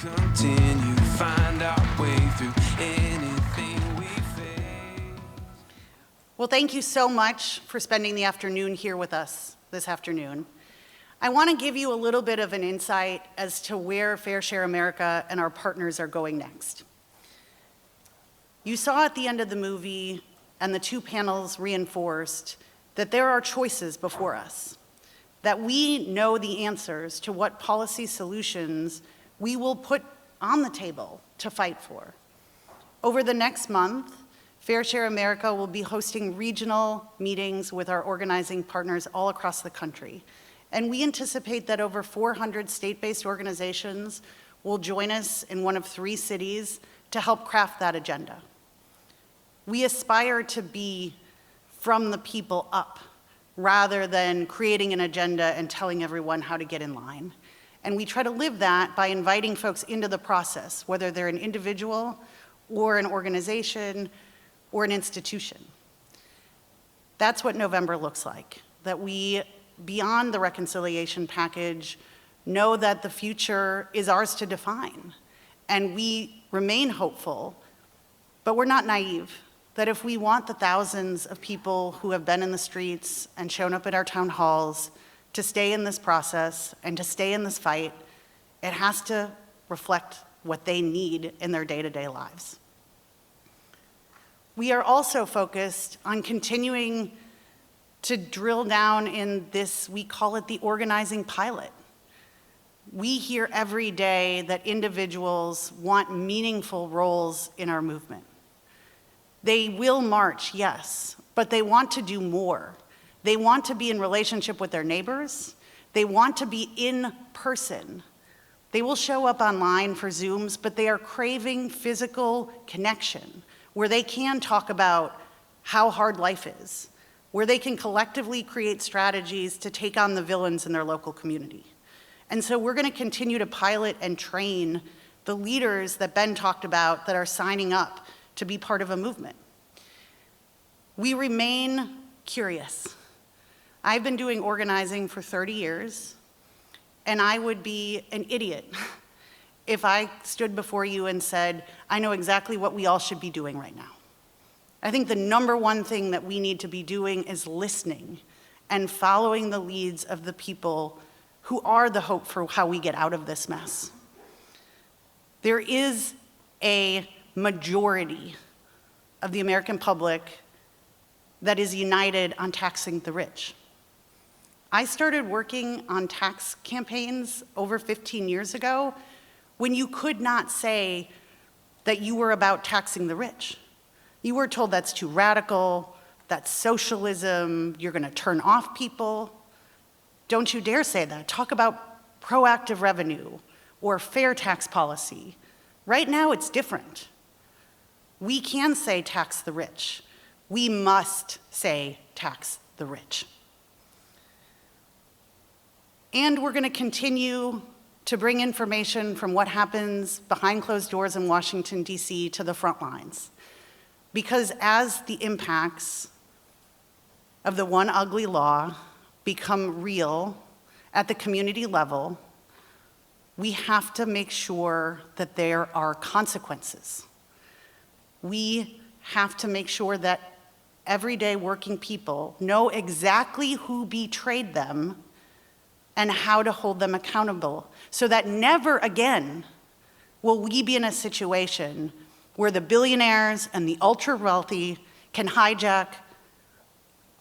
continue, find our way through anything we face. Well, thank you so much for spending the afternoon here with us this afternoon. I want to give you a little bit of an insight as to where Fair Share America and our partners are going next. You saw at the end of the movie, and the two panels reinforced, that there are choices before us, that we know the answers to what policy solutions we will put on the table to fight for. Over the next month, Fair Share America will be hosting regional meetings with our organizing partners all across the country. And we anticipate that over 400 state-based organizations will join us in one of 3 cities to help craft that agenda. We aspire to be from the people up, rather than creating an agenda and telling everyone how to get in line. And we try to live that by inviting folks into the process, whether they're an individual or an organization or an institution. That's what November looks like, that we, beyond the reconciliation package, know that the future is ours to define. And we remain hopeful, but we're not naive, that if we want the thousands of people who have been in the streets and shown up at our town halls to stay in this process and to stay in this fight, it has to reflect what they need in their day-to-day lives. We are also focused on continuing to drill down in this, we call it the organizing pilot. We hear every day that individuals want meaningful roles in our movement. They will march, yes, but they want to do more. They want to be in relationship with their neighbors. They want to be in person. They will show up online for Zooms, but they are craving physical connection, where they can talk about how hard life is, where they can collectively create strategies to take on the villains in their local community. And so we're going to continue to pilot and train the leaders that Ben talked about that are signing up to be part of a movement. We remain curious. I've been doing organizing for 30 years, and I would be an idiot if I stood before you and said, I know exactly what we all should be doing right now. I think the number one thing that we need to be doing is listening and following the leads of the people who are the hope for how we get out of this mess. There is a majority of the American public that is united on taxing the rich. I started working on tax campaigns over 15 years ago when you could not say that you were about taxing the rich. You were told that's too radical, that's socialism, you're gonna turn off people. Don't you dare say that. Talk about proactive revenue or fair tax policy. Right now it's different. We can say tax the rich. We must say tax the rich. And we're gonna continue to bring information from what happens behind closed doors in Washington, D.C. to the front lines. Because as the impacts of the one ugly law become real at the community level, we have to make sure that there are consequences. We have to make sure that everyday working people know exactly who betrayed them and how to hold them accountable, so that never again will we be in a situation where the billionaires and the ultra-wealthy can hijack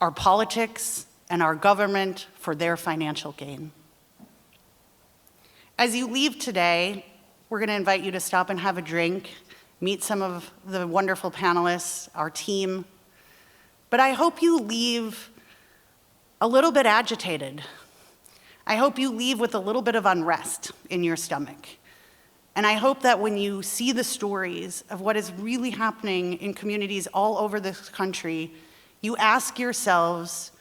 our politics and our government for their financial gain. As you leave today, we're gonna invite you to stop and have a drink, meet some of the wonderful panelists, our team. But I hope you leave a little bit agitated. I hope you leave with a little bit of unrest in your stomach. And I hope that when you see the stories of what is really happening in communities all over this country, you ask yourselves,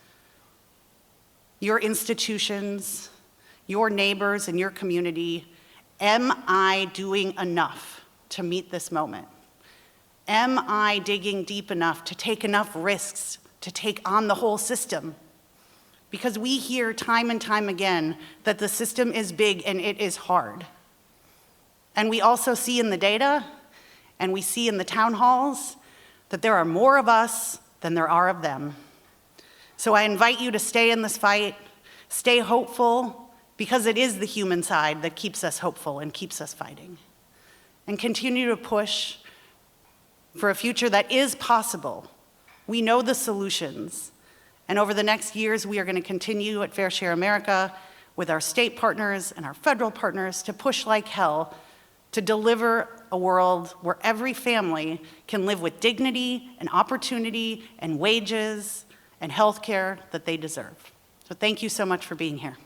your institutions, your neighbors, and your community, am I doing enough to meet this moment? Am I digging deep enough to take enough risks to take on the whole system? Because we hear time and time again that the system is big and it is hard. And we also see in the data, and we see in the town halls, that there are more of us than there are of them. So I invite you to stay in this fight, stay hopeful, because it is the human side that keeps us hopeful and keeps us fighting. And continue to push for a future that is possible. We know the solutions. And over the next years, we are going to continue at Fair Share America with our state partners and our federal partners to push like hell to deliver a world where every family can live with dignity and opportunity and wages and health care that they deserve. So thank you so much for being here.